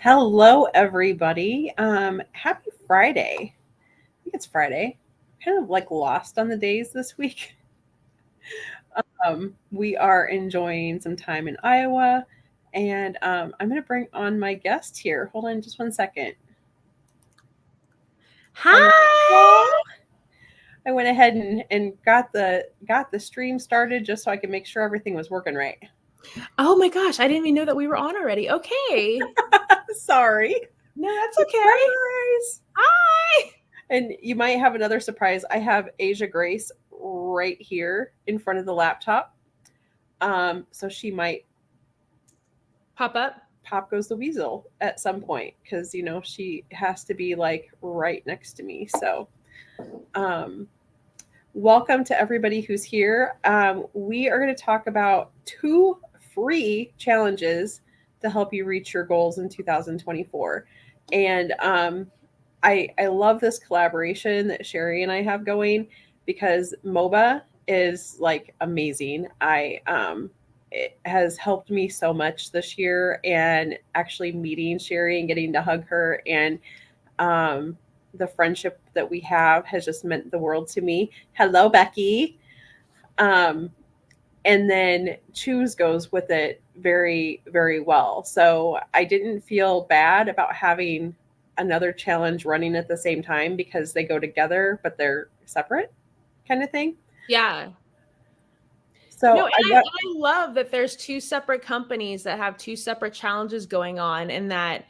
Hello, everybody. Happy Friday. I think it's Friday. Kind of like lost on the days this week. We are enjoying some time in Iowa, and I'm going to bring on my guest here. Hold on just one second. Hi. I went ahead and got the stream started just so I could make sure everything was working right. Oh my gosh, I didn't even know that we were on already. Okay. Sorry. No, that's okay. Surprise. Hi. And you might have another surprise. I have Asia Grace right here in front of the laptop. So she might Pop up. pop goes the weasel at some point because she has to be like right next to me. So um, welcome to everybody who's here. We are going to talk about 2 free challenges to help you reach your goals in 2024. And I love this collaboration that Sheri and I have going because MOBA is like amazing. It has helped me so much this year, and actually meeting Sheri and getting to hug her and um, the friendship that we have has just meant the world to me. Hello, Becky. Um, and then Choose goes with it very, very well. So I didn't feel bad about having another challenge running at the same time because they go together, but they're separate kind of thing. Yeah. So No, and I love that there's 2 separate companies that have 2 separate challenges going on, and that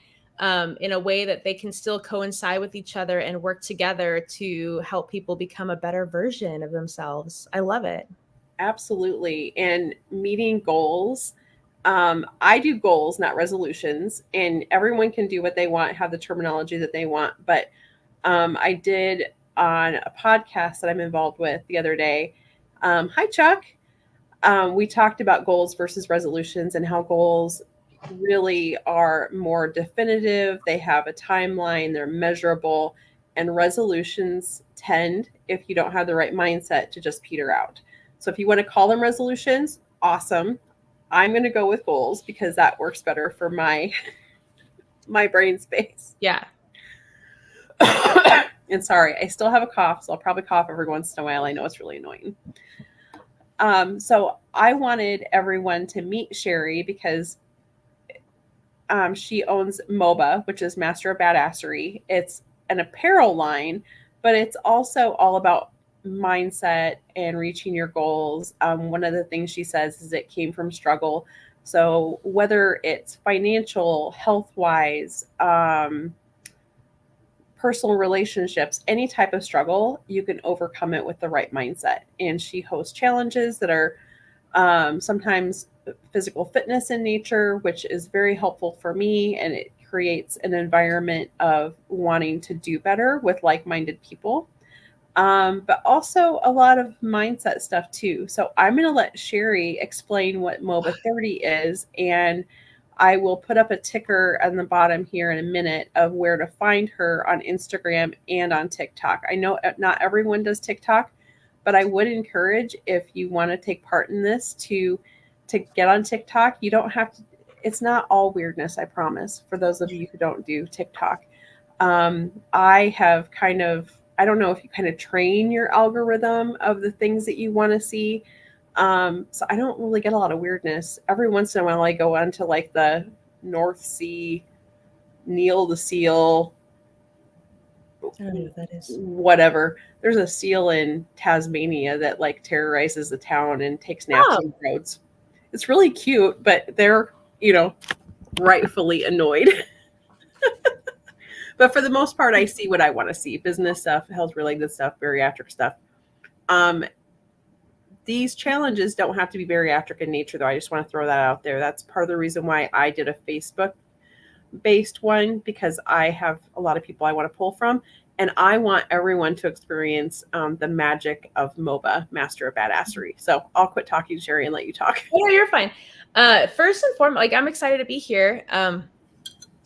in a way that they can still coincide with each other and work together to help people become a better version of themselves. I love it. absolutely. And meeting goals. I do goals, not resolutions, and everyone can do what they want, have the terminology that they want. But I did on a podcast that I'm involved with the other day. Hi, Chuck. We talked about goals versus resolutions and how goals really are more definitive. They have a timeline, they're measurable, and resolutions tend, if you don't have the right mindset, to just peter out. So if you want to call them resolutions, awesome. I'm going to go with goals because that works better for my brain space. Yeah. And sorry, I still have a cough, so I'll probably cough every once in a while. I know it's really annoying. So I wanted everyone to meet Sheri because she owns MOBA, which is Master of Badassery. It's an apparel line, but it's also all about mindset and reaching your goals. One of the things she says is it came from struggle. So whether it's financial, health wise, personal relationships, any type of struggle, you can overcome it with the right mindset. And she hosts challenges that are sometimes physical fitness in nature, which is very helpful for me. And it creates an environment of wanting to do better with like minded people. But also a lot of mindset stuff too. So I'm going to let Sheri explain what MOBA30 is, and I will put up a ticker on the bottom here in a minute of where to find her on Instagram and on TikTok. I know not everyone does TikTok, but I would encourage, if you want to take part in this, to get on TikTok. You don't have to. It's not all weirdness, I promise. For those of you who don't do TikTok, I have kind of. I don't know if you kind of train your algorithm of the things that you want to see. So I don't really get a lot of weirdness. Every once in a while, I go onto like the North Sea, Neil the seal, I don't know what that is. whatever. There's a seal in Tasmania that like terrorizes the town and takes naps on the roads. It's really cute, but they're, rightfully annoyed. But for the most part, I see what I want to see: business stuff, health related stuff, bariatric stuff. Um, these challenges don't have to be bariatric in nature, though. I just want to throw that out there. That's part of the reason why I did a Facebook based one, because I have a lot of people I want to pull from. And I want everyone to experience the magic of MOBA, Master of Badassery. So I'll quit talking, Sheri, and let you talk. Oh, no, you're fine. First and foremost, like, I'm excited to be here.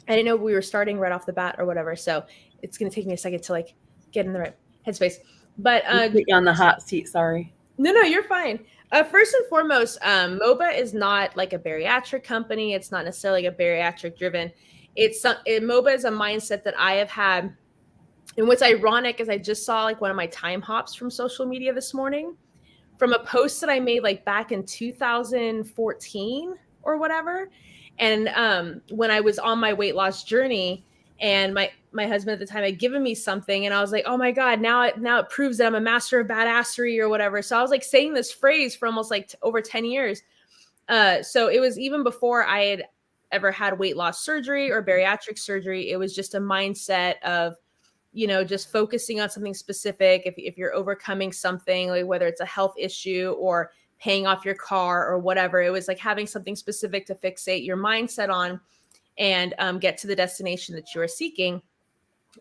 I didn't know we were starting right off the bat or whatever, so it's going to take me a second to like get in the right headspace. But put you on the hot seat. Sorry. No, you're fine. First and foremost, MOBA is not like a bariatric company. It's not necessarily a bariatric driven. MOBA is a mindset that I have had. And what's ironic is I just saw like one of my time hops from social media this morning from a post that I made like back in 2014 or whatever. And when I was on my weight loss journey, and my husband at the time had given me something, and I was like, oh my God, now it proves that I'm a master of badassery or whatever. So I was like saying this phrase for almost like over 10 years. So it was even before I had ever had weight loss surgery or bariatric surgery. It was just a mindset of, just focusing on something specific. If you're overcoming something, like whether it's a health issue or paying off your car or whatever, it was like having something specific to fixate your mindset on and get to the destination that you are seeking.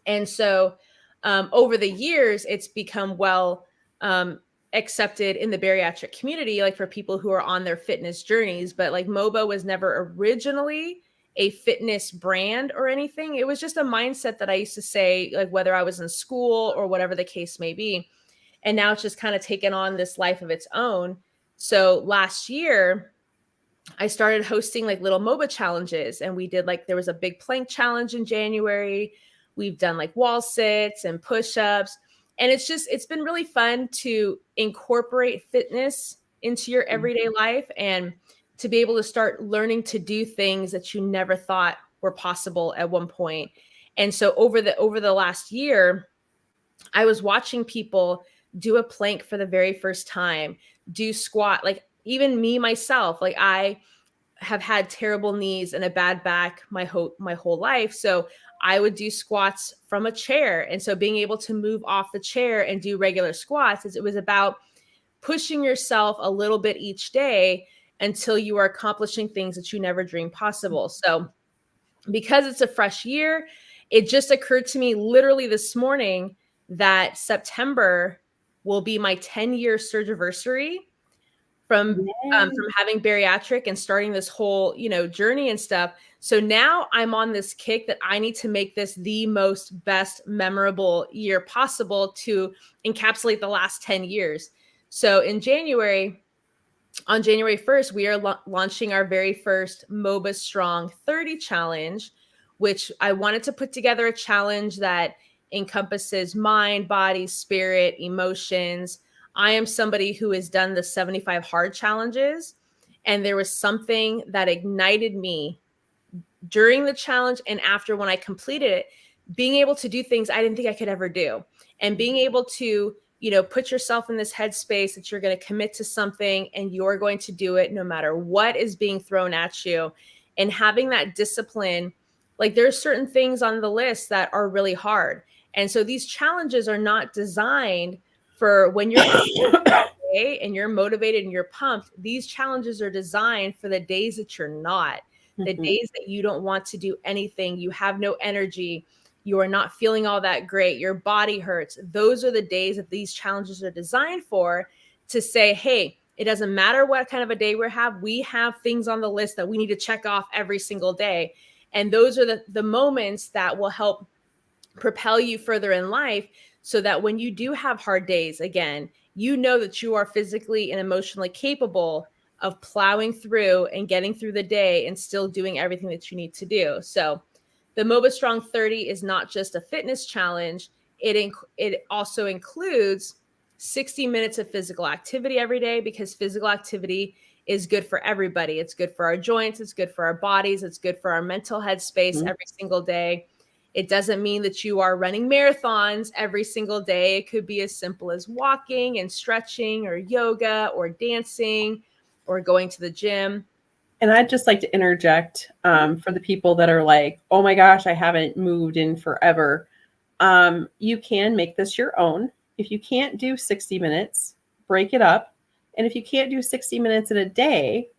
And so over the years, it's become well accepted in the bariatric community, like for people who are on their fitness journeys. But like MOBA was never originally a fitness brand or anything. It was just a mindset that I used to say, like whether I was in school or whatever the case may be. And now it's just kind of taken on this life of its own. So last year, I started hosting like little MOBA challenges, and we did like, there was a big plank challenge in January. We've done like wall sits and push-ups. And it's been really fun to incorporate fitness into your everyday life and to be able to start learning to do things that you never thought were possible at one point. And so over the last year, I was watching people do a plank for the very first time, do squat, like even me myself, like I have had terrible knees and a bad back my whole life. So I would do squats from a chair. And so being able to move off the chair and do regular squats, it was about pushing yourself a little bit each day until you are accomplishing things that you never dreamed possible. So because it's a fresh year, it just occurred to me literally this morning that September will be my 10-year surgiversary from having bariatric and starting this whole, journey and stuff. So now I'm on this kick that I need to make this the most best memorable year possible to encapsulate the last 10 years. So on January 1st, we are launching our very first MOBA Strong 30 challenge, which I wanted to put together a challenge that encompasses mind, body, spirit, emotions. I am somebody who has done the 75 hard challenges, and there was something that ignited me during the challenge and after when I completed it, being able to do things I didn't think I could ever do, and being able to, put yourself in this headspace that you're going to commit to something and you're going to do it no matter what is being thrown at you, and having that discipline. Like there's certain things on the list that are really hard. And so these challenges are not designed for when you're and you're motivated and you're pumped. These challenges are designed for the days that you're not, the days that you don't want to do anything, you have no energy, you are not feeling all that great, your body hurts. Those are the days that these challenges are designed for, to say, hey, it doesn't matter what kind of a day we have things on the list that we need to check off every single day. And those are the moments that will help propel you further in life, so that when you do have hard days again, you know that you are physically and emotionally capable of plowing through and getting through the day and still doing everything that you need to do. So the MOBA Strong 30 is not just a fitness challenge. It also includes 60 minutes of physical activity every day, because physical activity is good for everybody. It's good for our joints. It's good for our bodies. It's good for our mental headspace every single day. It doesn't mean that you are running marathons every single day. It could be as simple as walking and stretching or yoga or dancing or going to the gym. And I'd just like to interject for the people that are like, oh my gosh, I haven't moved in forever. You can make this your own. If you can't do 60 minutes, break it up. And if you can't do 60 minutes in a day,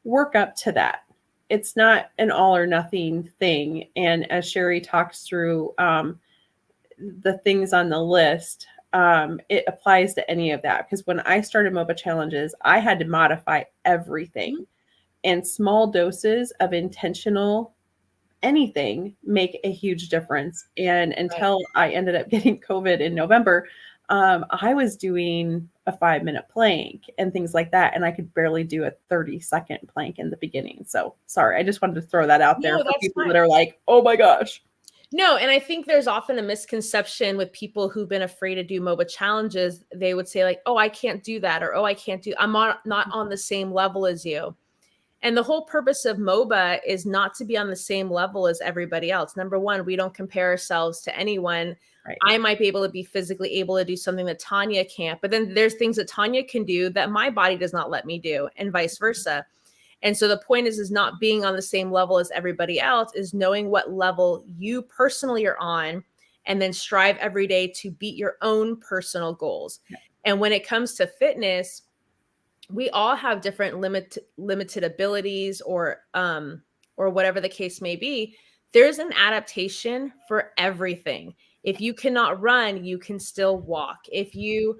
work up to that. It's not an all or nothing thing. And as Sheri talks through the things on the list, it applies to any of that. Because when I started MOBA challenges, I had to modify everything. And small doses of intentional anything make a huge difference. And until I ended up getting COVID in November, I was doing a 5-minute plank and things like that, and I could barely do a 30-second plank in the beginning. So sorry, I just wanted to throw that out there for people that are like, oh my gosh. No, and I think there's often a misconception with people who've been afraid to do MOBA challenges. They would say like, oh, I can't do that, or oh, I'm not on the same level as you. And the whole purpose of MOBA is not to be on the same level as everybody else. Number one, we don't compare ourselves to anyone. Right. I might be able to be physically able to do something that Tanya can't, but then there's things that Tanya can do that my body does not let me do, and vice versa. And so the point is not being on the same level as everybody else, is knowing what level you personally are on, and then strive every day to beat your own personal goals. Yeah. And when it comes to fitness, we all have different limited abilities, or whatever the case may be. There's an adaptation for everything. If you cannot run, you can still walk. If you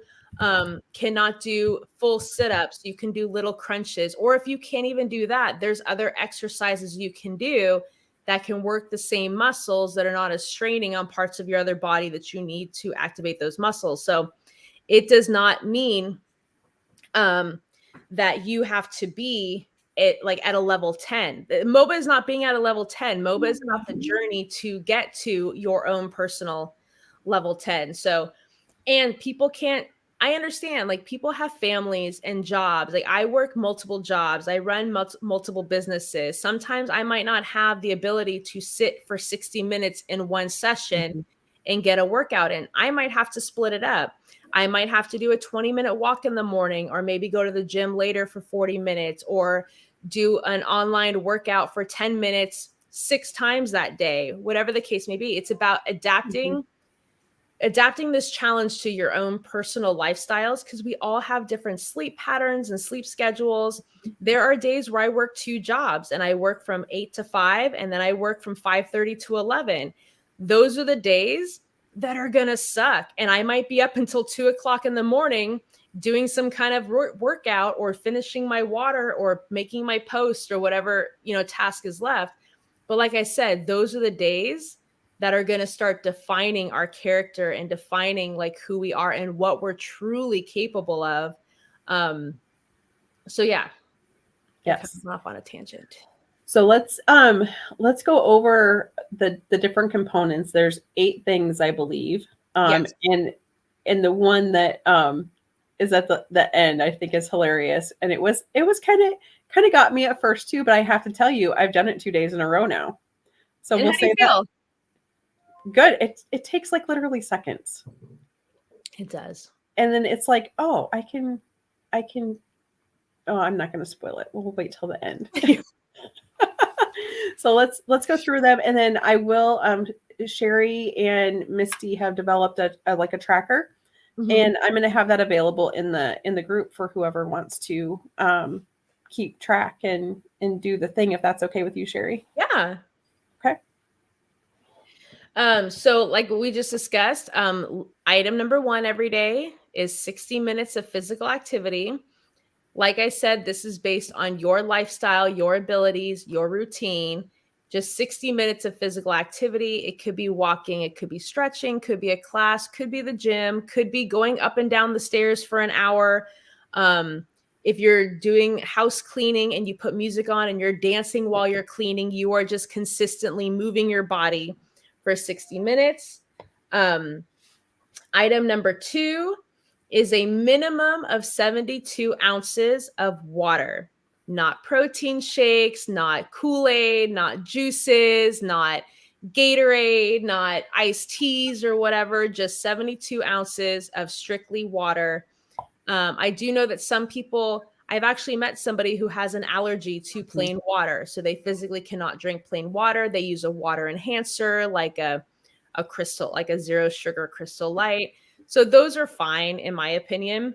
cannot do full sit-ups, you can do little crunches. Or if you can't even do that, there's other exercises you can do that can work the same muscles that are not as straining on parts of your other body that you need to activate those muscles. So it does not mean that you have to be at a level 10. MOBA is not being at a level 10. MOBA is about the journey to get to your own personal level 10. So, and people can't, I understand, like, people have families and jobs. Like, I work multiple jobs. I run multiple businesses. Sometimes I might not have the ability to sit for 60 minutes in one session and get a workout in. I might have to split it up. I might have to do a 20-minute walk in the morning, or maybe go to the gym later for 40 minutes, or do an online workout for 10 minutes 6 times that day, whatever the case may be. It's about adapting this challenge to your own personal lifestyles, because we all have different sleep patterns and sleep schedules. There are days where I work 2 jobs, and I work from 8 to 5, and then I work from 5:30 to 11. Those are the days that are going to suck. And I might be up until 2:00 in the morning doing some kind of workout, or finishing my water, or making my post, or whatever, task is left. But like I said, those are the days that are going to start defining our character, and defining like who we are and what we're truly capable of. So yeah. Yes. I'm off on a tangent. So let's go over the different components. There's 8 things, I believe. Yes. And the one that is at the end, I think, is hilarious. And it was kind of got me at first too, but I have to tell you, I've done it 2 days in a row now. So we'll say that. Good. It takes like literally seconds. It does. And then it's like, oh, I can. Oh, I'm not going to spoil it. We'll wait till the end. So let's go through them, and then I will. Sheri and Misty have developed a tracker, and I'm going to have that available in the group for whoever wants to keep track and do the thing, if that's okay with you, Sheri. Yeah. Okay. So like we just discussed, item number 1 every day is 60 minutes of physical activity. Like I said, this is based on your lifestyle, your abilities, your routine. Just 60 minutes of physical activity. It could be walking, it could be stretching, could be a class, could be the gym, could be going up and down the stairs for an hour. If you're doing house cleaning and you put music on and you're dancing while you're cleaning, you are just consistently moving your body for 60 minutes. Item number 2 is a minimum of 72 ounces of water, not protein shakes, not Kool-Aid, not juices, not Gatorade, not iced teas or whatever, just 72 ounces of strictly water. I do know that some people, I've actually met somebody who has an allergy to plain water. So they physically cannot drink plain water. They use a water enhancer, like a crystal, like a 0 sugar Crystal Light. So those are fine, in my opinion.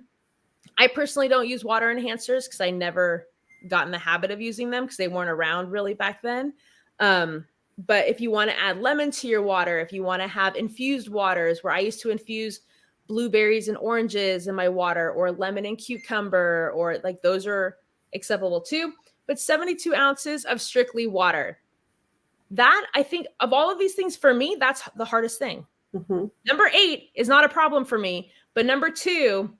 I personally don't use water enhancers because I never got in the habit of using them because they weren't around really back then. But if you want to add lemon to your water, if you want to have infused waters, where I used to infuse blueberries and oranges in my water, or lemon and cucumber, or like, those are acceptable too. But 72 ounces of strictly water. That, I think, of all of these things, for me, that's the hardest thing. Number 8 is not a problem for me, But number 2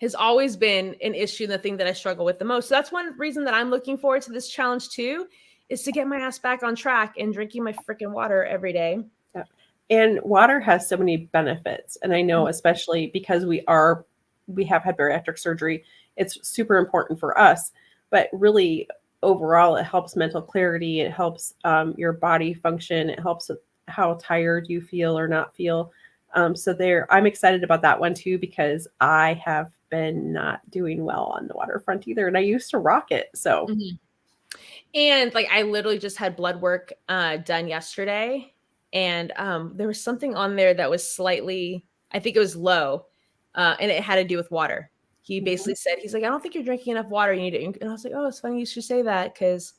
has always been an issue, the thing that I struggle with the most. So that's one reason that I'm looking forward to this challenge too, is to get my ass back on track and drinking my freaking water every day. Yeah. And water has so many benefits. And I know, especially because we have had bariatric surgery, it's super important for us. But really, overall, it helps mental clarity. It helps your body function. It helps with how tired you feel or not feel. So I'm excited about that one too, because I have been not doing well on the waterfront either. And I used to rock it. So. Mm-hmm. And like, I literally just had blood work done yesterday. And there was something on there that was slightly, I think it was low. And it had to do with water. He basically said, he's like, I don't think you're drinking enough water. You need to. And I was like, oh, it's funny you should say that, because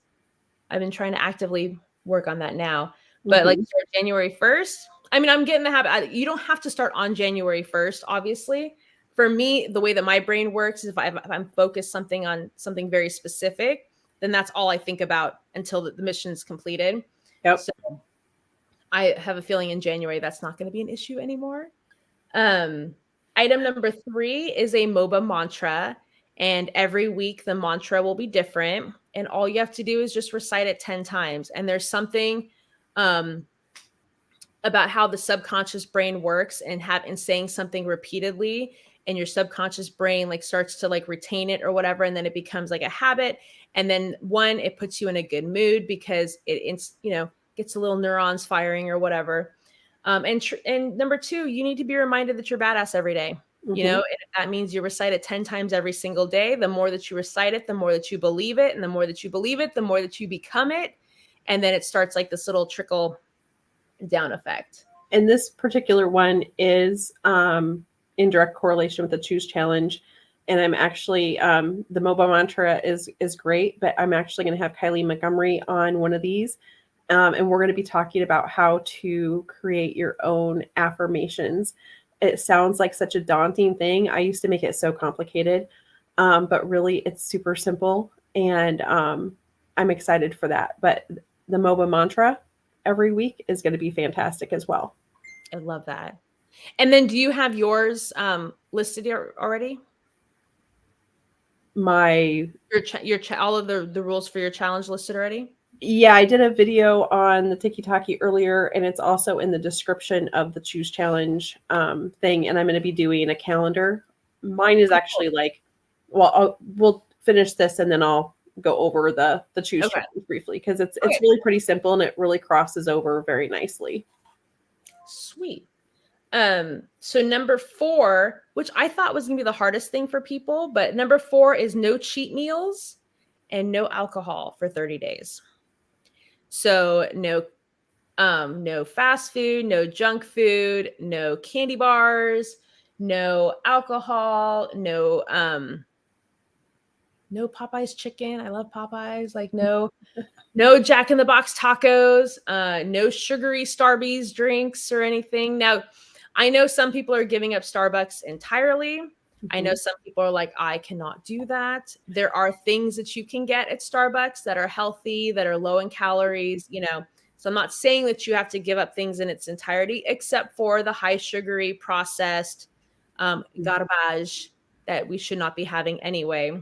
I've been trying to actively work on that now. But like January 1st, I mean, I'm getting the habit. You don't have to start on January 1st, obviously. For me, the way that my brain works is if I'm focused on something very specific, then that's all I think about until the mission's completed. Yep. So I have a feeling in January that's not going to be an issue anymore. Item number 3 is a MOBA mantra. And every week the mantra will be different. And all you have to do is just recite it 10 times. And there's something about how the subconscious brain works, and saying something repeatedly, and your subconscious brain like starts to like retain it or whatever. And then it becomes like a habit. And then it puts you in a good mood because it's gets a little neurons firing or whatever. And number 2, you need to be reminded that you're badass every day. And if that means you recite it 10 times every single day, the more that you recite it, the more that you believe it. And the more that you believe it, the more that you become it. And then it starts like this little trickle down effect. And this particular one is in direct correlation with the Choose Challenge. And I'm actually, the MOBA mantra is great, but I'm actually going to have Kylie Montgomery on one of these. And we're going to be talking about how to create your own affirmations. It sounds like such a daunting thing. I used to make it so complicated, but really it's super simple. And I'm excited for that. But the MOBA mantra every week is going to be fantastic as well. I love that. And then do you have yours listed here already? All of the rules for your challenge listed already? Yeah, I did a video on the Tiki-Taki earlier, and it's also in the description of the Choose Challenge thing. And I'm going to be doing a calendar. Mine is actually like, well, we'll finish this and then I'll go over the Choose Challenge briefly, because it's really pretty simple and it really crosses over very nicely. Sweet. So number 4, which I thought was going to be the hardest thing for people, but number 4 is no cheat meals and no alcohol for 30 days. So no fast food, no junk food, no candy bars, no alcohol, no Popeyes chicken. I love Popeyes. Like no Jack in the Box tacos, no sugary Starbucks drinks or anything. Now, I know some people are giving up Starbucks entirely. I know some people are like, I cannot do that. There are things that you can get at Starbucks that are healthy, that are low in calories, So I'm not saying that you have to give up things in its entirety, except for the high sugary processed garbage that we should not be having anyway.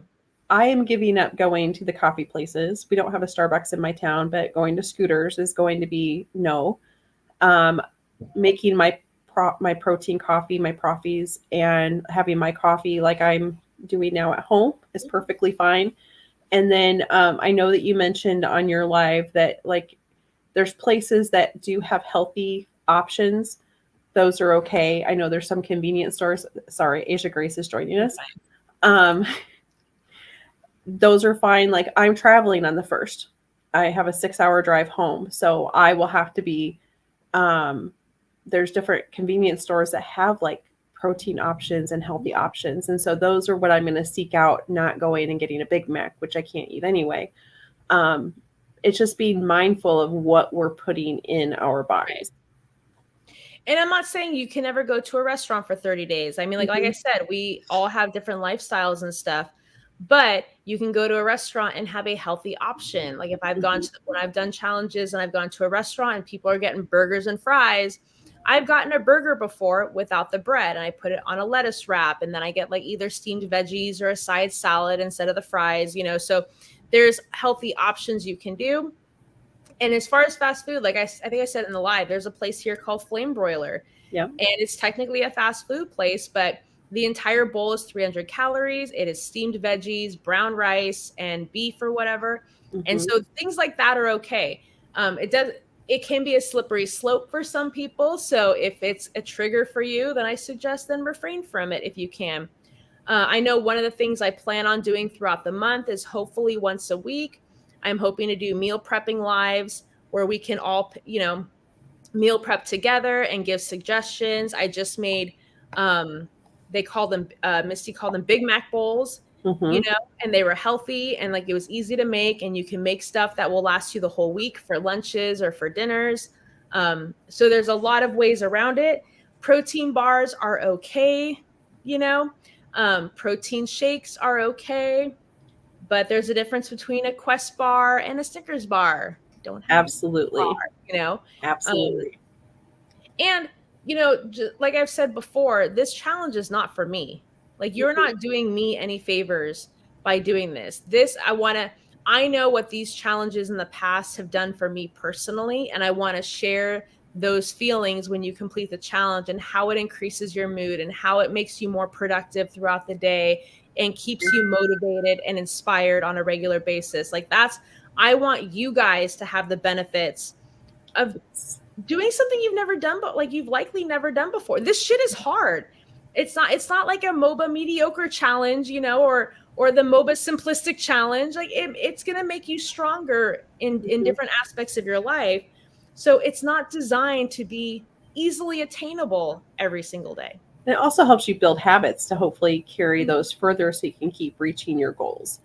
I am giving up going to the coffee places. We don't have a Starbucks in my town, but going to Scooters is going to be no. Making my protein coffee, my Proffies, and having my coffee like I'm doing now at home is perfectly fine. And then I know that you mentioned on your live that like there's places that do have healthy options. Those are okay. I know there's some convenience stores. Sorry, Asia Grace is joining us. Those are fine. Like I'm traveling on the 1st. I have a 6-hour drive home. So I will have to be, there's different convenience stores that have like protein options and healthy options. And so those are what I'm going to seek out, not going and getting a Big Mac, which I can't eat anyway. It's just being mindful of what we're putting in our bodies. And I'm not saying you can never go to a restaurant for 30 days. I mean, like I said, we all have different lifestyles and stuff, but you can go to a restaurant and have a healthy option. Like if I've gone when I've done challenges and I've gone to a restaurant and people are getting burgers and fries, I've gotten a burger before without the bread, and I put it on a lettuce wrap, and then I get like either steamed veggies or a side salad instead of the fries, you know. So there's healthy options you can do. And as far as fast food, like I think I said in the live, there's a place here called Flame Broiler. Yeah. And it's technically a fast food place, but the entire bowl is 300 calories. It is steamed veggies, brown rice, and beef or whatever. Mm-hmm. And so things like that are okay. It can be a slippery slope for some people. So if it's a trigger for you, then I suggest then refrain from it if you can. I know one of the things I plan on doing throughout the month is hopefully once a week, I'm hoping to do meal prepping lives where we can all, you know, meal prep together and give suggestions. I just made, they call them, Misty called them Big Mac bowls, you know, and they were healthy and like it was easy to make, and you can make stuff that will last you the whole week for lunches or for dinners. So there's a lot of ways around it. Protein bars are okay, you know, protein shakes are okay, but there's a difference between a Quest bar and a Snickers bar. Don't have Absolutely. bar, you know. Absolutely. And you know, like I've said before, this challenge is not for me. Like you're not doing me any favors by doing this. I know what these challenges in the past have done for me personally, and I want to share those feelings when you complete the challenge and how it increases your mood and how it makes you more productive throughout the day and keeps you motivated and inspired on a regular basis. Like I want you guys to have the benefits of doing something you've never done, but like you've likely never done before. This shit is hard. It's not like a MOBA mediocre challenge, you know, or the MOBA simplistic challenge. Like it's gonna make you stronger in different aspects of your life. So it's not designed to be easily attainable every single day. And it also helps you build habits to hopefully carry those further so you can keep reaching your goals.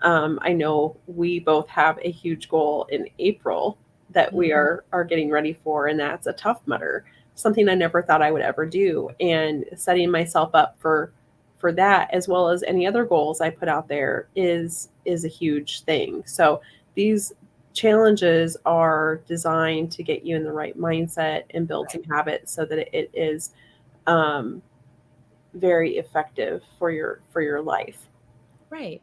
I know we both have a huge goal in April that we are getting ready for, and that's a Tough Mudder, something I never thought I would ever do. And setting myself up for that, as well as any other goals I put out there, is a huge thing. So these challenges are designed to get you in the right mindset and build some habits so that it is very effective for your life. Right.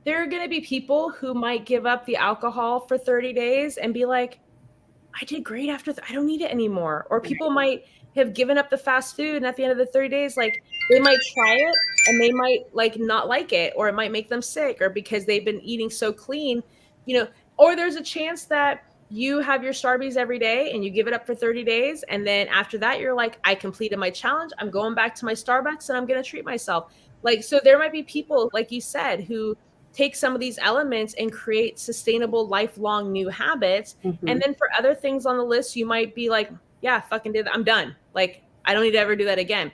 There are going to be people who might give up the alcohol for 30 days and be like, I did great after I don't need it anymore. Or people might have given up the fast food, and at the end of the 30 days, like they might try it and they might like not like it, or it might make them sick, or because they've been eating so clean, you know, or there's a chance that you have your Starbies every day and you give it up for 30 days. And then after that, you're like, I completed my challenge. I'm going back to my Starbucks and I'm going to treat myself. Like, so there might be people, like you said, who take some of these elements and create sustainable, lifelong new habits. And then for other things on the list, you might be like, yeah, fucking did that. I'm done. Like, I don't need to ever do that again.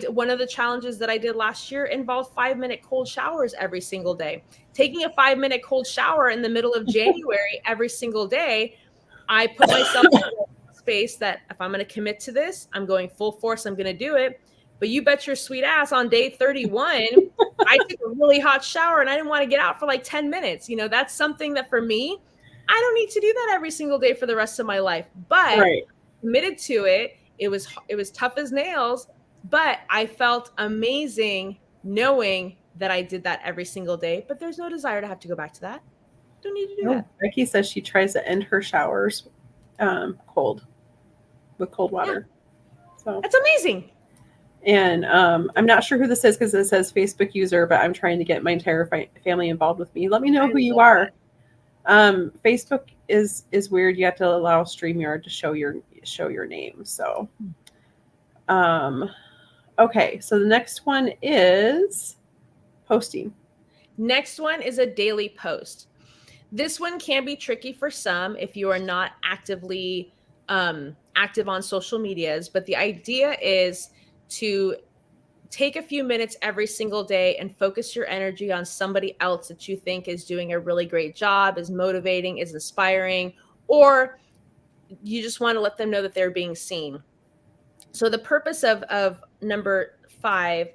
One of the challenges that I did last year involved 5-minute cold showers every single day. Taking a 5-minute cold shower in the middle of January every single day, I put myself in a space that if I'm going to commit to this, I'm going full force. I'm going to do it. But you bet your sweet ass on day 31, I took a really hot shower and I didn't want to get out for like 10 minutes. You know, that's something that for me, I don't need to do that every single day for the rest of my life. But Right. committed to it. It was tough as nails, but I felt amazing knowing that I did that every single day. But there's no desire to have to go back to that. Don't need to do that. Becky says she tries to end her showers with cold water. Yeah. So that's amazing. And I'm not sure who this is because it says Facebook user, but I'm trying to get my entire family involved with me. Let me know who you are. Facebook is weird. You have to allow StreamYard to show your name. So, okay. So the next one is posting. Next one is a daily post. This one can be tricky for some if you are not actively active on social medias, but the idea is to take a few minutes every single day and focus your energy on somebody else that you think is doing a really great job, is motivating, is inspiring, or you just want to let them know that they're being seen. So the purpose of number 5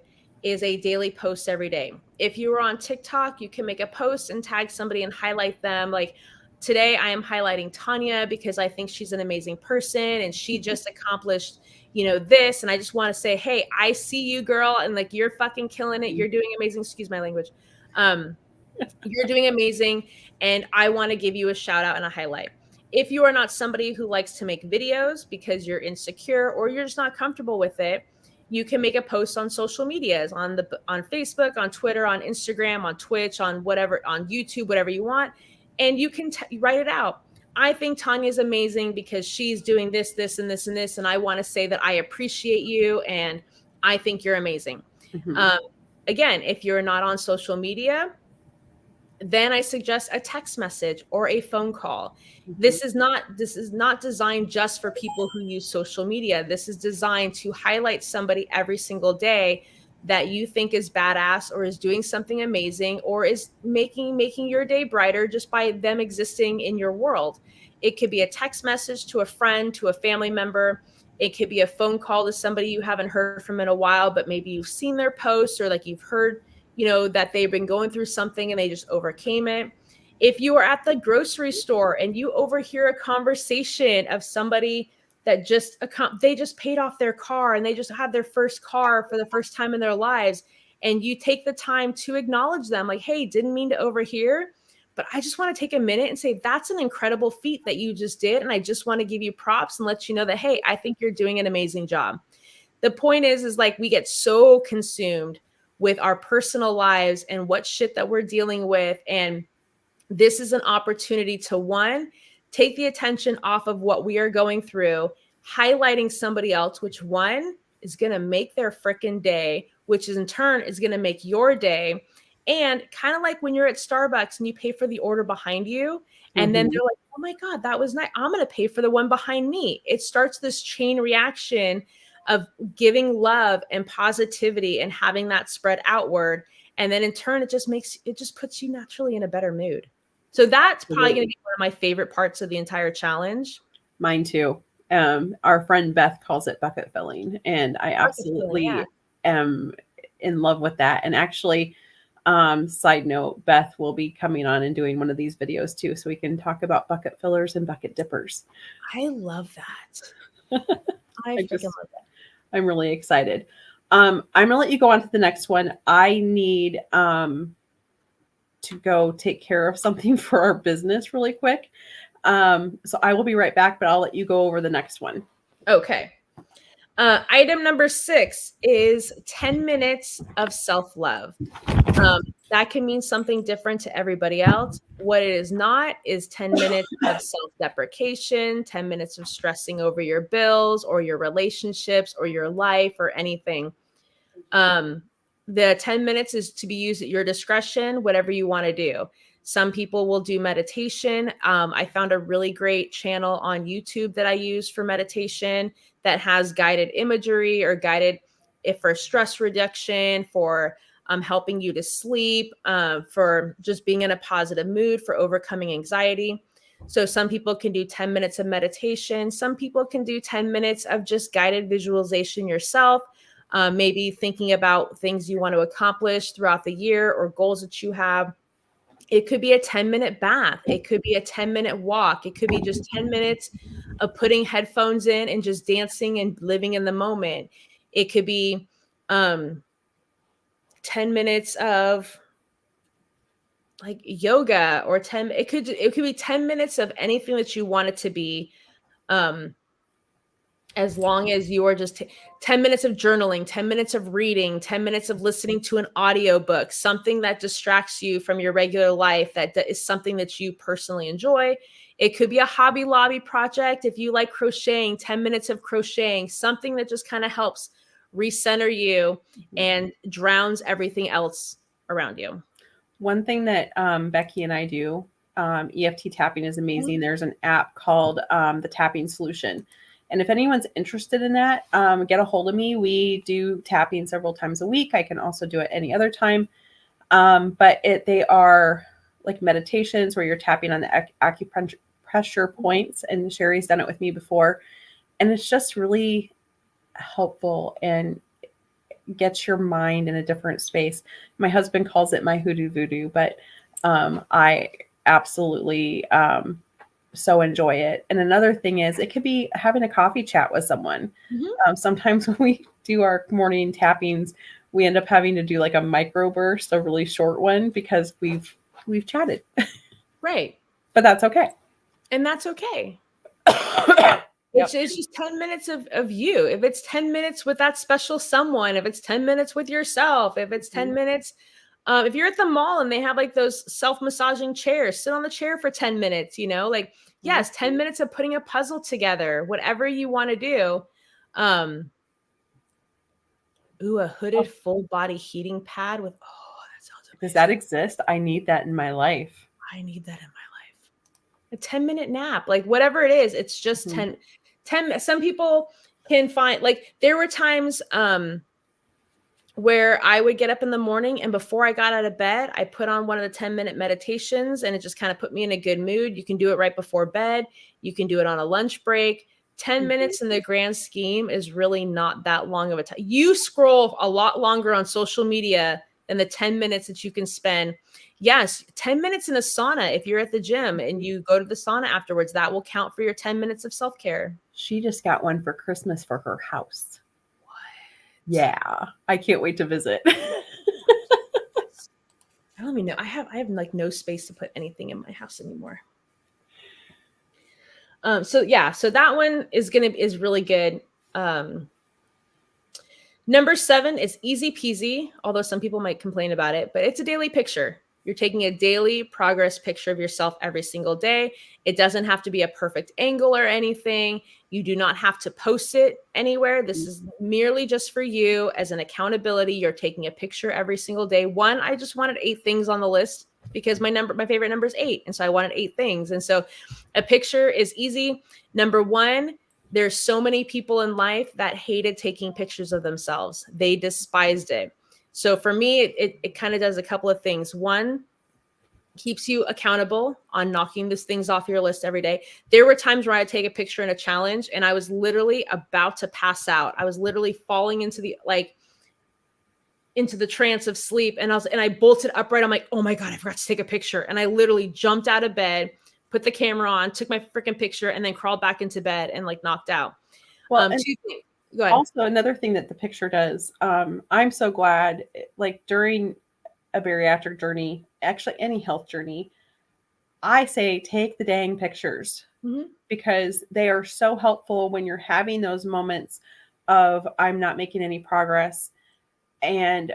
is a daily post every day. If you are on TikTok, you can make a post and tag somebody and highlight them. Like Today, I am highlighting Tanya because I think she's an amazing person and she just accomplished, this. And I just want to say, hey, I see you, girl. And like, you're fucking killing it. You're doing amazing. Excuse my language. You're doing amazing. And I want to give you a shout out and a highlight. If you are not somebody who likes to make videos because you're insecure or you're just not comfortable with it, you can make a post on social medias, on Facebook, on Twitter, on Instagram, on Twitch, on whatever, on YouTube, whatever you want, and you can write it out. I think Tanya is amazing because she's doing this, this, and this, and this, and I want to say that I appreciate you and I think you're amazing. Mm-hmm. Again, if you're not on social media, then I suggest a text message or a phone call. Mm-hmm. This is not designed just for people who use social media. This is designed to highlight somebody every single day that you think is badass or is doing something amazing or is making your day brighter just by them existing in your world. It could be a text message to a friend, to a family member. It could be a phone call to somebody you haven't heard from in a while, but maybe you've seen their posts or like you've heard that they've been going through something and they just overcame it. If you are at the grocery store and you overhear a conversation of somebody that they just paid off their car and they just had their first car for the first time in their lives, and you take the time to acknowledge them, like, hey, didn't mean to overhear, but I just want to take a minute and say, that's an incredible feat that you just did. And I just want to give you props and let you know that, hey, I think you're doing an amazing job. The point is like, we get so consumed with our personal lives and what shit that we're dealing with. And this is an opportunity to, one, take the attention off of what we are going through, highlighting somebody else, which one is going to make their freaking day, which is in turn is going to make your day. And kind of like when you're at Starbucks and you pay for the order behind you, and then they're like, oh my God, that was nice. I'm going to pay for the one behind me. It starts this chain reaction of giving love and positivity and having that spread outward. And then in turn, it just puts you naturally in a better mood. So that's probably going to be one of my favorite parts of the entire challenge. Mine too. Our friend Beth calls it bucket filling, and I absolutely am in love with that. And actually, side note, Beth will be coming on and doing one of these videos too, so we can talk about bucket fillers and bucket dippers. I love that. I freaking love that. I'm really excited. I'm gonna let you go on to the next one. I need to go take care of something for our business really quick. So I will be right back, but I'll let you go over the next one. Okay. Item number 6 is 10 minutes of self-love. That can mean something different to everybody else. What it is not is 10 minutes of self-deprecation, 10 minutes of stressing over your bills or your relationships or your life or anything. The 10 minutes is to be used at your discretion, whatever you want to do. Some people will do meditation. I found a really great channel on YouTube that I use for meditation that has guided imagery or guided for stress reduction, for helping you to sleep, for just being in a positive mood, for overcoming anxiety. So some people can do 10 minutes of meditation. Some people can do 10 minutes of just guided visualization yourself. Maybe thinking about things you want to accomplish throughout the year or goals that you have. It could be a 10-minute bath. It could be a 10-minute walk. It could be just 10 minutes of putting headphones in and just dancing and living in the moment. It could be 10 minutes of like yoga or it could be 10 minutes of anything that you want it to be. As long as you are just 10 minutes of journaling, 10 minutes of reading, 10 minutes of listening to an audiobook, something that distracts you from your regular life, that is something that you personally enjoy. It could be a Hobby Lobby project. If you like crocheting, 10 minutes of crocheting, something that just kind of helps recenter you and drowns everything else around you. One thing that Becky and I do, EFT tapping is amazing. There's an app called the Tapping Solution. And if anyone's interested in that, get a hold of me. We do tapping several times a week. I can also do it any other time. But they are like meditations where you're tapping on the acupressure points. And Sheri's done it with me before. And it's just really helpful and gets your mind in a different space. My husband calls it my hoodoo voodoo, but I absolutely so enjoy it. And another thing is it could be having a coffee chat with someone. Sometimes when we do our morning tappings, we end up having to do like a microburst, a really short one, because we've chatted. Right. But that's okay. And that's okay. It's just 10 minutes of you. If it's 10 minutes with that special someone, if it's 10 minutes with yourself, if it's 10 minutes, if you're at the mall and they have like those self-massaging chairs, sit on the chair for 10 minutes, you know, like, yes, 10 minutes of putting a puzzle together, whatever you want to do. Ooh, a hooded full body heating pad with, oh, that sounds amazing. Does that exist? I need that in my life. I need that in my life. A 10-minute nap, like whatever it is, it's just 10. Some people can find, like, there were times where I would get up in the morning and before I got out of bed, I put on one of the 10-minute meditations and it just kind of put me in a good mood. You can do it right before bed. You can do it on a lunch break. 10 minutes in the grand scheme is really not that long of a time. You scroll a lot longer on social media than the 10 minutes that you can spend. Yes, 10 minutes in a sauna. If you're at the gym and you go to the sauna afterwards, that will count for your 10 minutes of self-care. She just got one for Christmas for her house. Yeah, I can't wait to visit. I don't even know. I have like no space to put anything in my house anymore. So that one is really good. Number 7 is easy peasy, although some people might complain about it, but it's a daily picture. You're taking a daily progress picture of yourself every single day. It doesn't have to be a perfect angle or anything. You do not have to post it anywhere. This is merely just for you as an accountability. You're taking a picture every single day. One, I just wanted 8 things on the list because my favorite number is 8. And so I wanted 8 things. And so a picture is easy. Number 1, there's so many people in life that hated taking pictures of themselves. They despised it. So for me, it kind of does a couple of things. One, keeps you accountable on knocking these things off your list every day. There were times where I'd take a picture in a challenge and I was literally about to pass out. I was literally falling into the trance of sleep. And I bolted upright. I'm like, oh my God, I forgot to take a picture. And I literally jumped out of bed, put the camera on, took my freaking picture, and then crawled back into bed and like knocked out. Well, go ahead. Also, another thing that the picture does, I'm so glad, like during a bariatric journey, actually any health journey, I say take the dang pictures because they are so helpful when you're having those moments of I'm not making any progress and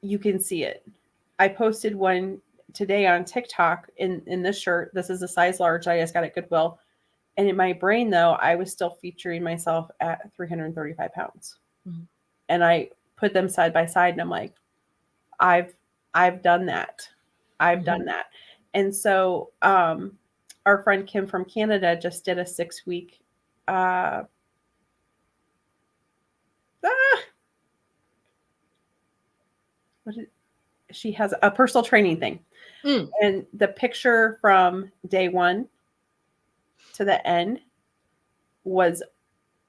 you can see it. I posted one today on TikTok in this shirt. This is a size large. I just got it at Goodwill. And in my brain, though, I was still featuring myself at 335 pounds. And I put them side by side and I'm like, I've done that. I've done that. And so our friend Kim from Canada just did a 6-week she has a personal training thing. And the picture from day 1 to the end was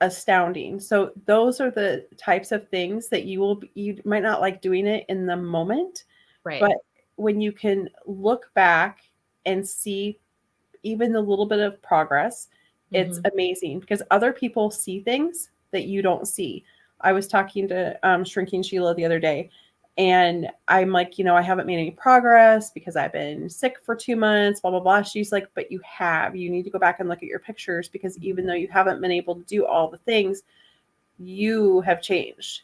astounding. So those are the types of things that you might not like doing it in the moment, right? But when you can look back and see even the little bit of progress, it's amazing because other people see things that you don't see. I was talking to Shrinking Sheila the other day, and I'm like, I haven't made any progress because I've been sick for 2 months, blah, blah, blah. She's like, but you need to go back and look at your pictures because even though you haven't been able to do all the things, you have changed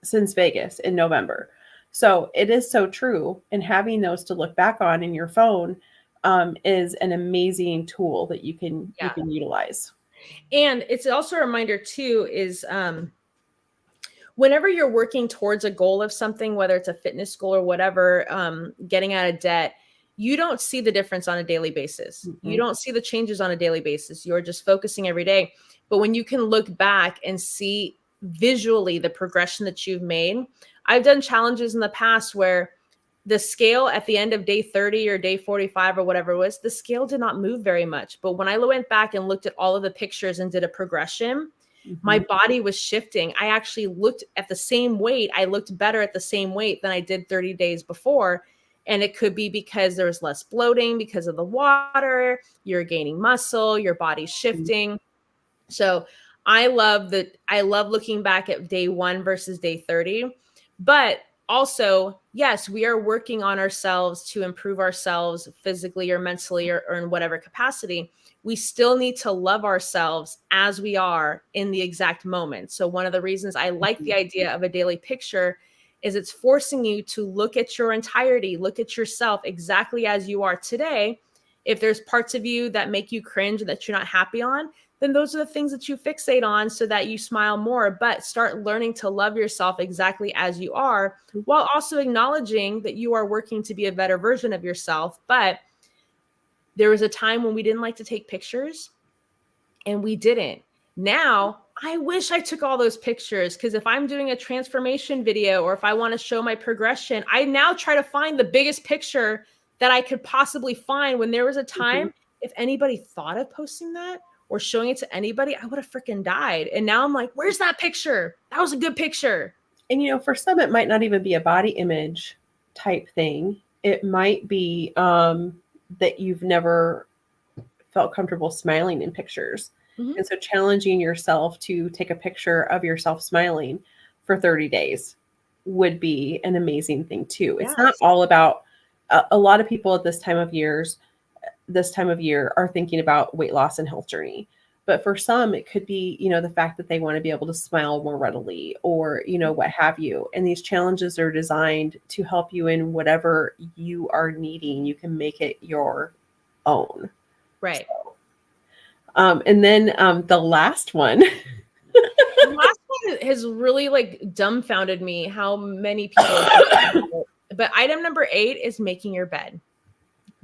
since Vegas in November. So it is so true. And having those to look back on in your phone is an amazing tool that you can utilize. And it's also a reminder too, is whenever you're working towards a goal of something, whether it's a fitness goal or whatever, getting out of debt, you don't see the difference on a daily basis. You don't see the changes on a daily basis. You're just focusing every day. But when you can look back and see visually the progression that you've made, I've done challenges in the past where the scale at the end of day 30 or day 45 or whatever it was, the scale did not move very much. But when I went back and looked at all of the pictures and did a progression, My body was shifting. I actually looked at the same weight. I looked better at the same weight than I did 30 days before. And it could be because there was less bloating because of the water, you're gaining muscle, your body's shifting. So I love looking back at day 1 versus day 30. But also, yes, we are working on ourselves to improve ourselves physically or mentally or in whatever capacity. We still need to love ourselves as we are in the exact moment. So one of the reasons I like the idea of a daily picture is it's forcing you to look at your entirety, look at yourself exactly as you are today. If there's parts of you that make you cringe that you're not happy on, then those are the things that you fixate on so that you smile more. But start learning to love yourself exactly as you are, while also acknowledging that you are working to be a better version of yourself. But there was a time when we didn't like to take pictures, and we didn't. Now, I wish I took all those pictures, because if I'm doing a transformation video or if I want to show my progression, I now try to find the biggest picture that I could possibly find. When there was a time, if anybody thought of posting that or showing it to anybody, I would have freaking died. And now I'm like, where's that picture? That was a good picture. And, you know, for some, it might not even be a body image type thing. It might be that you've never felt comfortable smiling in pictures. And so challenging yourself to take a picture of yourself smiling for 30 days would be an amazing thing too. It's not all about a lot of people at this time of year are thinking about weight loss and health journey. But for some, it could be, you know, the fact that they want to be able to smile more readily, or, you know, what have you. And these challenges are designed to help you in whatever you are needing. You can make it your own. Right. So, and then the last one. The last one has really like dumbfounded me how many people but item number 8 is making your bed.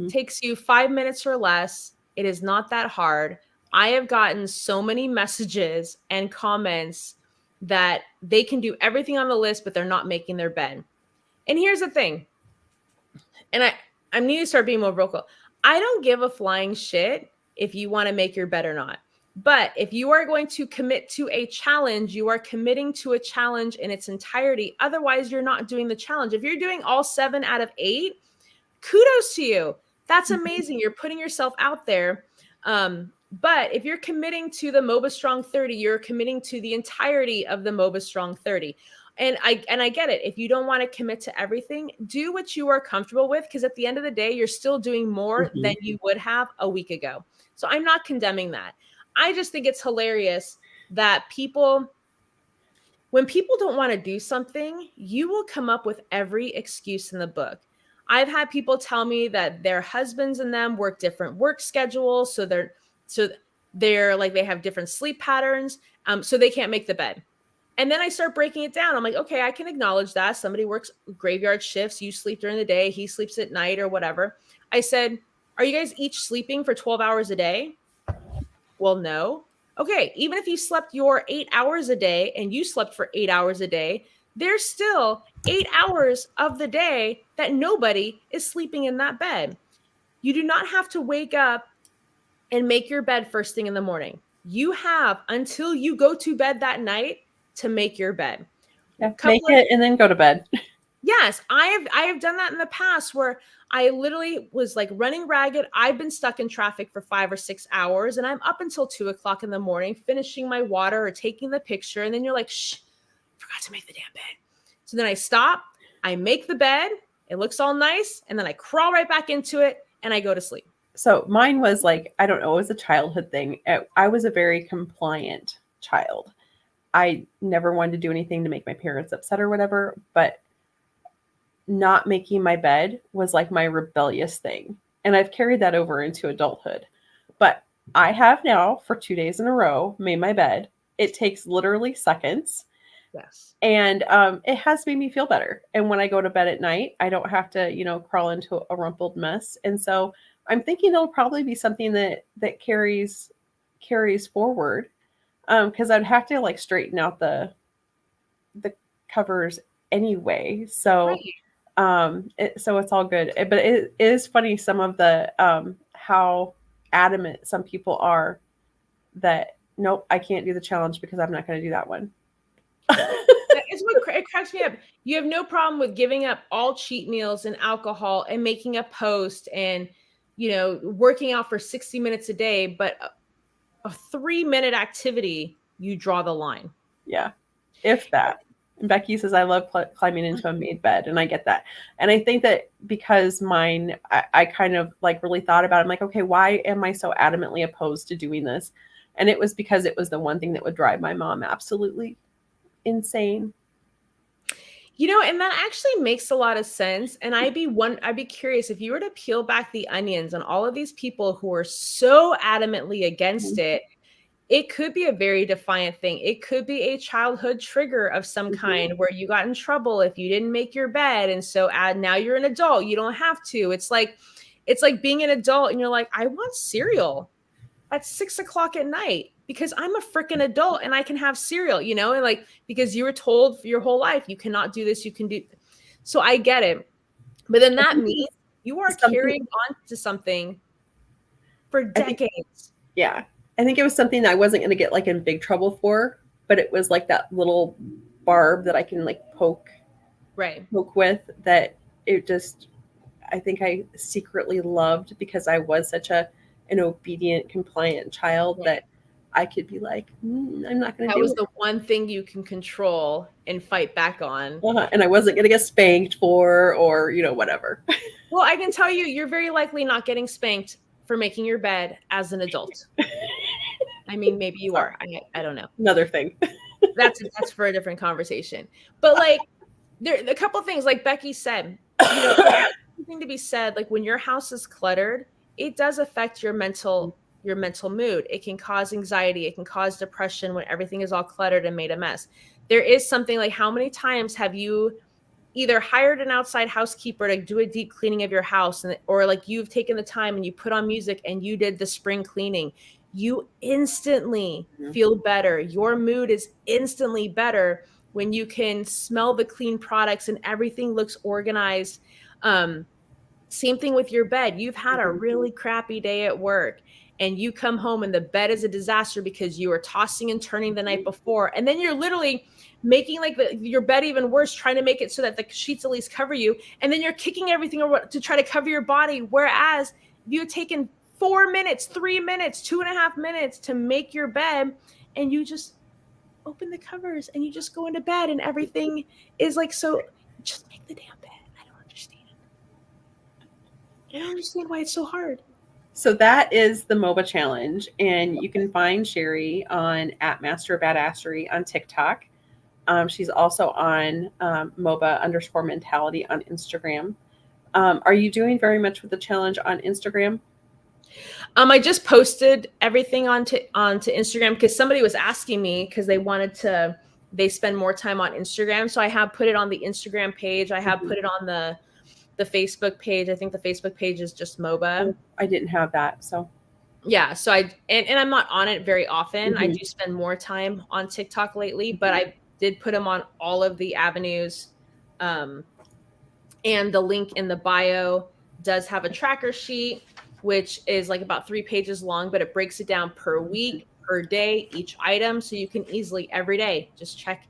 Takes you 5 minutes or less. It is not that hard. I have gotten so many messages and comments that they can do everything on the list, but they're not making their bed. And here's the thing. And I need to start being more vocal. I don't give a flying shit if you want to make your bed or not. But if you are going to commit to a challenge, you are committing to a challenge in its entirety. Otherwise, you're not doing the challenge. If you're doing all 7 out of 8, kudos to you. That's amazing. You're putting yourself out there. But if you're committing to the MOBA Strong 30, you're committing to the entirety of the MOBA Strong 30. And I get it. If you don't want to commit to everything, do what you are comfortable with, because at the end of the day, you're still doing more than you would have a week ago. So I'm not condemning that. I just think it's hilarious that when people don't want to do something, you will come up with every excuse in the book. I've had people tell me that their husbands and them work different work schedules, so they're like, they have different sleep patterns, so they can't make the bed. And then I start breaking it down. I'm like, okay, I can acknowledge that somebody works graveyard shifts. You sleep during the day, he sleeps at night or whatever. I said, are you guys each sleeping for 12 hours a day? Well, no. Okay, even if you slept your 8 hours a day and you slept for 8 hours a day, there's still 8 hours of the day that nobody is sleeping in that bed. You do not have to wake up and make your bed first thing in the morning. You have until you go to bed that night to make your bed. Yeah, make it and then go to bed. Yes, I have done that in the past, where I literally was like running ragged. I've been stuck in traffic for 5 or 6 hours, and I'm up until 2:00 in the morning finishing my water or taking the picture. And then you're like, shh, forgot to make the damn bed. So then I stop, I make the bed, it looks all nice, and then I crawl right back into it and I go to sleep. So mine was like, I don't know, it was a childhood thing. I was a very compliant child. I never wanted to do anything to make my parents upset or whatever, but not making my bed was like my rebellious thing. And I've carried that over into adulthood. But I have now, for 2 days in a row, made my bed. It takes literally seconds. Yes. And it has made me feel better. And when I go to bed at night, I don't have to, you know, crawl into a rumpled mess. And so I'm thinking it'll probably be something that carries forward, because I'd have to like straighten out the covers anyway. So so it's all good. But it is funny, some of the how adamant some people are that nope, I can't do the challenge because I'm not going to do that one. It's what it cracks me up. You have no problem with giving up all cheat meals and alcohol and making a post and, working out for 60 minutes a day, but a 3-minute activity, you draw the line. Yeah, if that. And Becky says, I love climbing into a made bed. And I get that. And I think that because mine, I kind of like really thought about it. I'm like, okay, why am I so adamantly opposed to doing this? And it was because it was the one thing that would drive my mom absolutely insane. And that actually makes a lot of sense. And I'd be curious if you were to peel back the onions on all of these people who are so adamantly against it. It could be a very defiant thing. It could be a childhood trigger of some kind where you got in trouble if you didn't make your bed. And so now you're an adult. You don't have to. It's like being an adult and you're like, I want cereal at 6:00 at night because I'm a freaking adult and I can have cereal, and like, because you were told for your whole life, you cannot do this, you can do. So I get it. But then that means you are carrying on to something for decades. Yeah. I think it was something that I wasn't going to get like in big trouble for, but it was like that little barb that I can like poke with that it just, I think I secretly loved because I was such an obedient, compliant child that I could be like, I'm not going to do it. That was the one thing you can control and fight back on. And I wasn't going to get spanked for, or, whatever. Well, I can tell you, you're very likely not getting spanked for making your bed as an adult. I mean, maybe you are. I don't know. Another thing. That's for a different conversation. But like, there a couple of things, like Becky said, something to be said, like when your house is cluttered, it does affect your mental mood. It can cause anxiety. It can cause depression when everything is all cluttered and made a mess. There is something like, how many times have you either hired an outside housekeeper to do a deep cleaning of your house, or like you've taken the time and you put on music and you did the spring cleaning? You instantly feel better. Your mood is instantly better when you can smell the clean products and everything looks organized. Same thing with your bed. You've had a really crappy day at work and you come home and the bed is a disaster because you were tossing and turning the night before. And then you're literally making like your bed even worse, trying to make it so that the sheets at least cover you. And then you're kicking everything over to try to cover your body. Whereas if you had taken 4 minutes, 3 minutes, 2.5 minutes to make your bed, and you just open the covers and you just go into bed and everything is like, so just make the damn bed. I don't understand why it's so hard. So that is the MOBA challenge. And you can find Sheri on @MasterBadassery on TikTok. She's also on MOBA_mentality on Instagram. Are you doing very much with the challenge on Instagram? I just posted everything onto Instagram because somebody was asking me because they spend more time on Instagram. So I have put it on the Instagram page. I have put it on the Facebook page. I think the Facebook page is just MOBA. Oh, I didn't have that. So yeah. So and I'm not on it very often. I do spend more time on TikTok lately, but I did put them on all of the avenues. And the link in the bio does have a tracker sheet, which is like about 3 pages long, but it breaks it down per week, per day, each item. So you can easily every day just check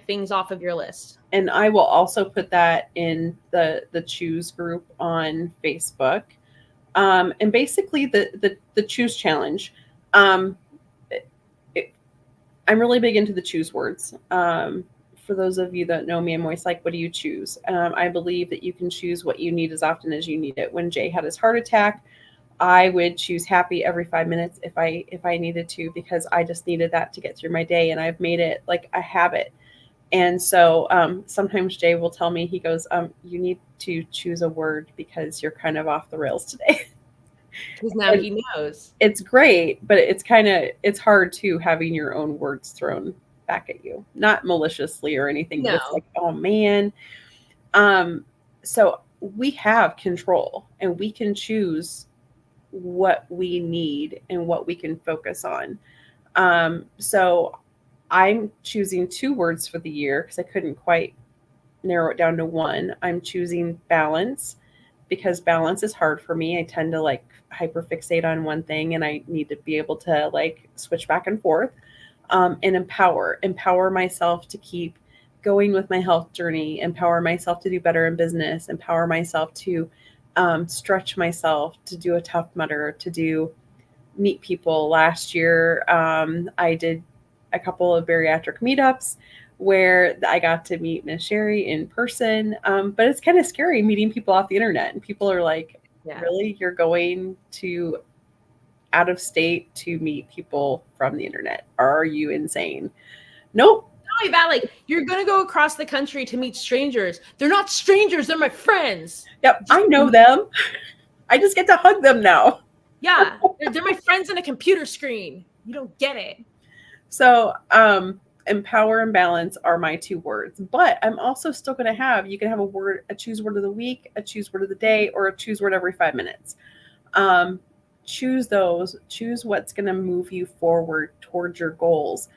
things off of your list. And I will also put that in the Choose group on Facebook. And basically the Choose challenge. I'm really big into the choose words. For those of you that know me, I'm always like, what do you choose? I believe that you can choose what you need as often as you need it. When Jay had his heart attack, I would choose happy every 5 minutes if I needed to, because I just needed that to get through my day. And I've made it like a habit. And so sometimes Jay will tell me, he goes, you need to choose a word because you're kind of off the rails today. Because now he knows. It's great, but it's hard too, having your own words thrown back at you, not maliciously or anything, but it's like, oh man. So we have control and we can choose what we need and what we can focus on. So I'm choosing 2 words for the year because I couldn't quite narrow it down to one. I'm choosing balance because balance is hard for me. I tend to like hyperfixate on one thing, and I need to be able to like switch back and forth. And empower myself to keep going with my health journey, empower myself to do better in business, empower myself to stretch myself, to do a tough mudder, to do meet people. Last year, I did a couple of bariatric meetups where I got to meet Miss Sheri in person. But it's kind of scary meeting people off the internet, and people are like, really, you're going to out of state to meet people from the internet? Are you insane? Nope. Not only that, like, you're gonna go across the country to meet strangers. They're not strangers, they're my friends. Yep, I know them. I just get to hug them now. Yeah, they're my friends in a computer screen. You don't get it. So, empower and balance are my two words, but I'm also still going to have, you can have a choose word of the week, a choose word of the day, or a choose word every 5 minutes. Choose what's going to move you forward towards your goals.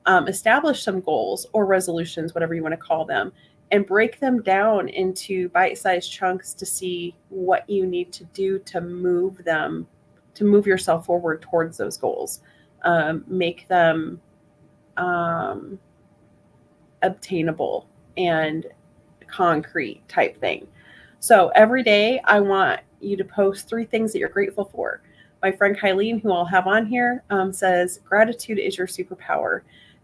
Establish some goals or resolutions, whatever you want to call them, and break them down into bite-sized chunks to see what you need to do to move yourself forward towards those goals. Make them obtainable and concrete type thing. So every day I want you to post 3 things that you're grateful for. My friend Kylene, who I'll have on here, says gratitude is your superpower.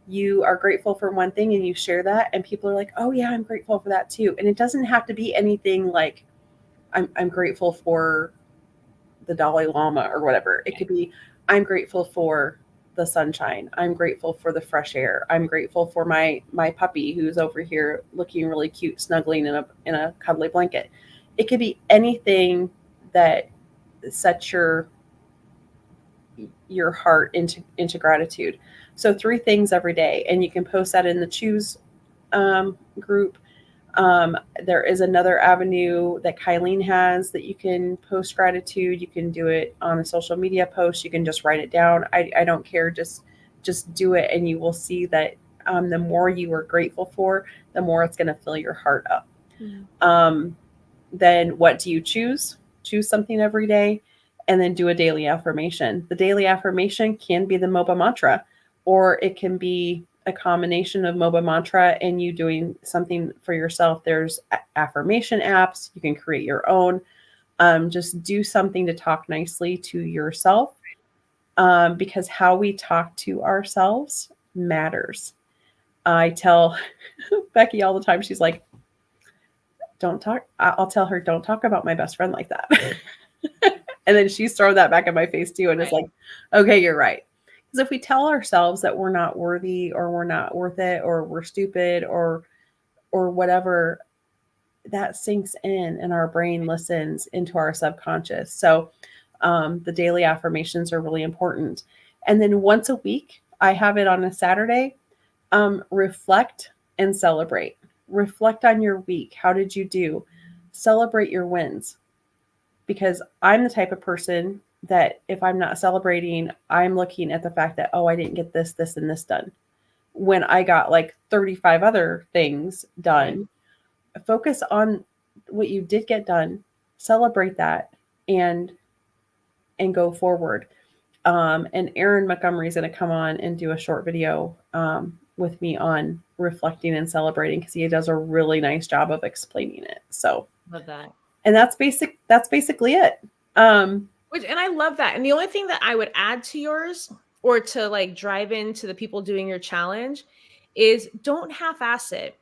You are grateful for one thing and you share that, and people are like, oh yeah, I'm grateful for that too. And it doesn't have to be anything like I'm grateful for the Dalai Lama or whatever. It could be, I'm grateful for the sunshine. I'm grateful for the fresh air. I'm grateful for my puppy who's over here looking really cute, snuggling in a cuddly blanket. It could be anything that sets your heart into gratitude. So 3 things every day, and you can post that in the choose group. There is another avenue that Kylene has that you can post gratitude. You can do it on a social media post. You can just write it down. I don't care. Just do it, and you will see that the more you are grateful for, the more it's going to fill your heart up. Mm-hmm. Then what do you choose? Choose something every day, and then do a daily affirmation. The daily affirmation can be the MOBA mantra, or it can be a combination of MOBA mantra and you doing something for yourself. There's affirmation apps. You can create your own. Just do something to talk nicely to yourself, because how we talk to ourselves matters. I tell Becky all the time, she's like, don't talk. I'll tell her, don't talk about my best friend like that. And then she's thrown that back in my face too. And It's like, okay, you're right. Because if we tell ourselves that we're not worthy, or we're not worth it, or we're stupid, or whatever, that sinks in and our brain listens into our subconscious. So the daily affirmations are really important. And then once a week, I have it on a Saturday, reflect and celebrate. Reflect on your week. How did you do? Celebrate your wins. Because I'm the type of person that if I'm not celebrating, I'm looking at the fact that, oh, I didn't get this, this, and this done. When I got like 35 other things done, focus on what you did get done, celebrate that, and go forward. And Aaron Montgomery is going to come on and do a short video with me on reflecting and celebrating, because he does a really nice job of explaining it. So love that. And that's basically it. And I love that. And the only thing that I would add to yours, or to like drive into the people doing your challenge, is don't half-ass it.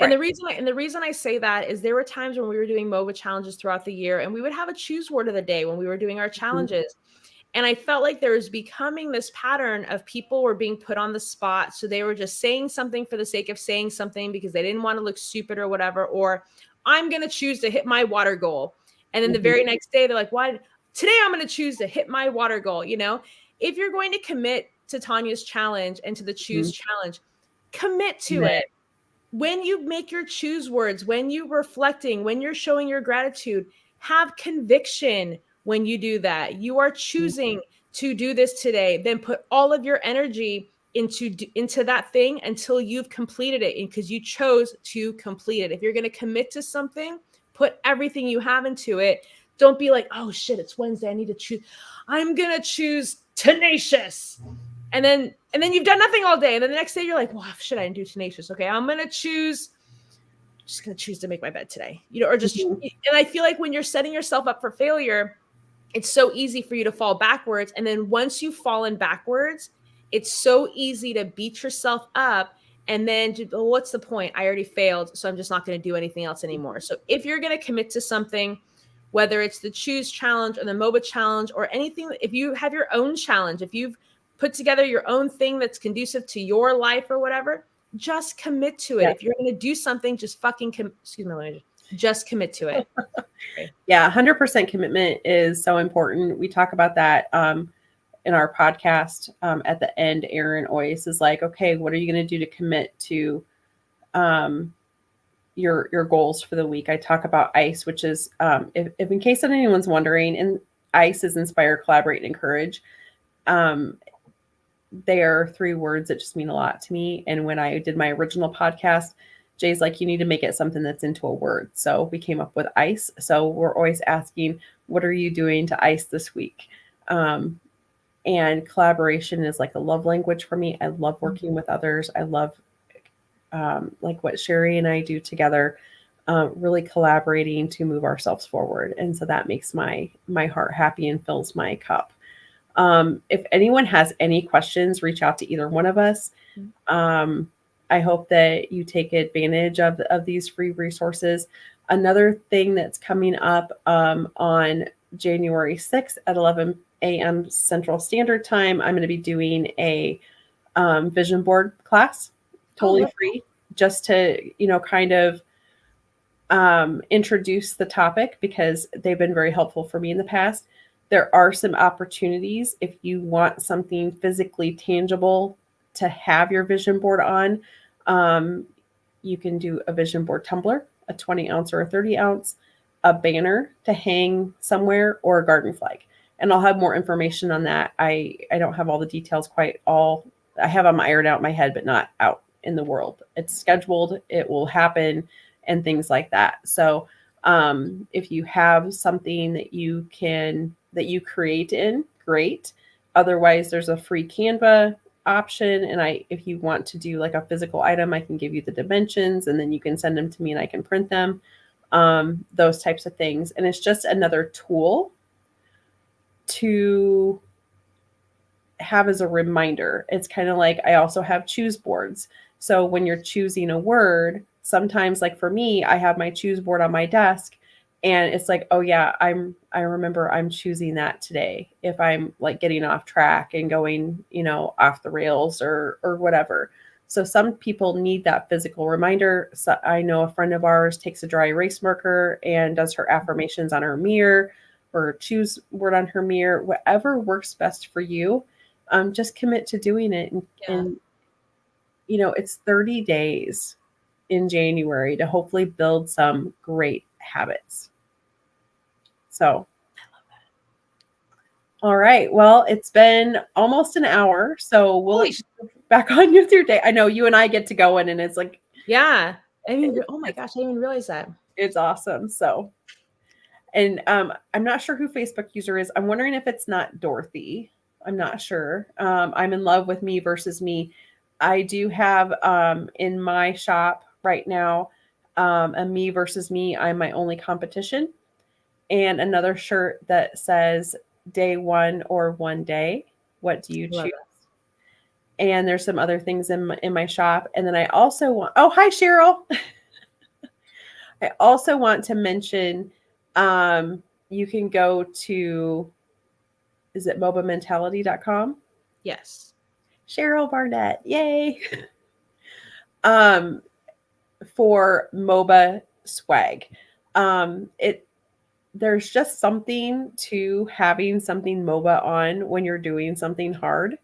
Right. And the reason I say that is there were times when we were doing MOBA challenges throughout the year, and we would have a choose word of the day when we were doing our challenges. Mm-hmm. And I felt like there was becoming this pattern of people were being put on the spot. So they were just saying something for the sake of saying something because they didn't want to look stupid or whatever, or I'm going to choose to hit my water goal. And then the very next day, they're like, why? Today I'm going to choose to hit my water goal. You know, if you're going to commit to Tanya's challenge and to the choose challenge, commit to it. When you make your choose words, when you're reflecting, when you're showing your gratitude, have conviction. When you do that, you are choosing to do this today. Then put all of your energy into that thing until you've completed it, because you chose to complete it. If you're going to commit to something, put everything you have into it. Don't be like, oh shit, it's Wednesday, I need to choose. I'm gonna choose tenacious. And then you've done nothing all day. And then the next day you're like, well, shit, I didn't do tenacious. Okay, I'm just gonna choose to make my bed today. Or just, and I feel like when you're setting yourself up for failure, it's so easy for you to fall backwards. And then once you've fallen backwards, it's so easy to beat yourself up. And then, what's the point? I already failed, so I'm just not going to do anything else anymore. So if you're going to commit to something, whether it's the Choose Challenge or the MOBA Challenge or anything, if you have your own challenge, if you've put together your own thing that's conducive to your life or whatever, just commit to it. If you're going to do something, just fucking just commit to it. Okay. Yeah, 100% commitment is so important. We talk about that in our podcast at the end. Aaron always is like, okay, what are you going to do to commit to your goals for the week? I talk about I.C.E, which is, if in case anyone's wondering, and I.C.E is inspire, collaborate, and encourage. They are 3 words that just mean a lot to me. And when I did my original podcast, Jay's like, you need to make it something that's into a word. So we came up with I.C.E. So we're always asking, what are you doing to I.C.E this week? And collaboration is like a love language for me. I love working with others. I love like what Sheri and I do together, really collaborating to move ourselves forward. And so that makes my heart happy and fills my cup. If anyone has any questions, reach out to either one of us. I hope that you take advantage of these free resources. Another thing that's coming up on January 6th at 11 a.m. Central Standard Time, I'm going to be doing a vision board class, totally free, just to, kind of introduce the topic, because they've been very helpful for me in the past. There are some opportunities if you want something physically tangible to have your vision board on. You can do a vision board tumbler, a 20-ounce or a 30-ounce, a banner to hang somewhere, or a garden flag. And I'll have more information on that. I don't have all the details quite all. I have them ironed out in my head, but not out in the world. It's scheduled. It will happen, and things like that. So if you have something that you create in, great. Otherwise, there's a free Canva option. And if you want to do like a physical item, I can give you the dimensions, and then you can send them to me and I can print them. Those types of things. And it's just another tool to have as a reminder. It's kind of like, I also have choose boards. So when you're choosing a word, sometimes, like for me, I have my choose board on my desk, and it's like, oh yeah, I remember I'm choosing that today if I'm like getting off track and going, off the rails or whatever. So some people need that physical reminder. So I know a friend of ours takes a dry erase marker and does her affirmations on her mirror, or choose word on her mirror, whatever works best for you. Just commit to doing it. And it's 30 days in January to hopefully build some great habits. So I love that. All right. Well, it's been almost an hour, so we'll back on with your day. I know you and I get to go in, and it's like, yeah. I mean, oh my gosh, I didn't even realize that. It's awesome. So, and I'm not sure who Facebook user is. I'm wondering if it's not Dorothy. I'm not sure. I'm in love with Me Versus Me. I do have in my shop right now a Me Versus Me, I'm my only competition, and another shirt that says day one or one day. What do you choose? And there's some other things in my shop. And then I also want, oh, hi, Cheryl. I also want to mention you can go to, is it MOBA30.com? Yes. Cheryl Barnett, yay. For MOBA swag. There's just something to having something MOBA on when you're doing something hard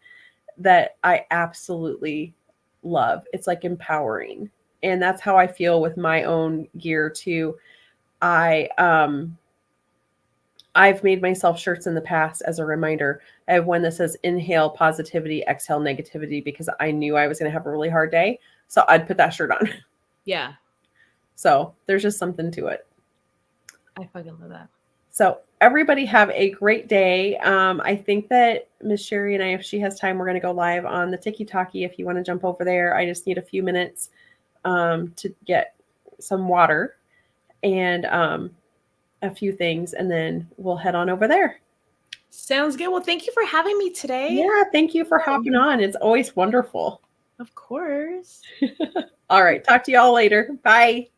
that I absolutely love. It's like empowering. And that's how I feel with my own gear too. I've made myself shirts in the past as a reminder. I have one that says inhale positivity, exhale negativity, because I knew I was going to have a really hard day. So I'd put that shirt on. Yeah. So there's just something to it. I fucking love that. So everybody have a great day. I think that Miss Sheri and I, if she has time, we're going to go live on the Tiki Talkie. If you want to jump over there, I just need a few minutes to get some water and a few things, and then we'll head on over there. Sounds good. Well, thank you for having me today. Yeah, thank you for hopping on. It's always wonderful. Of course. All right. Talk to you all later. Bye.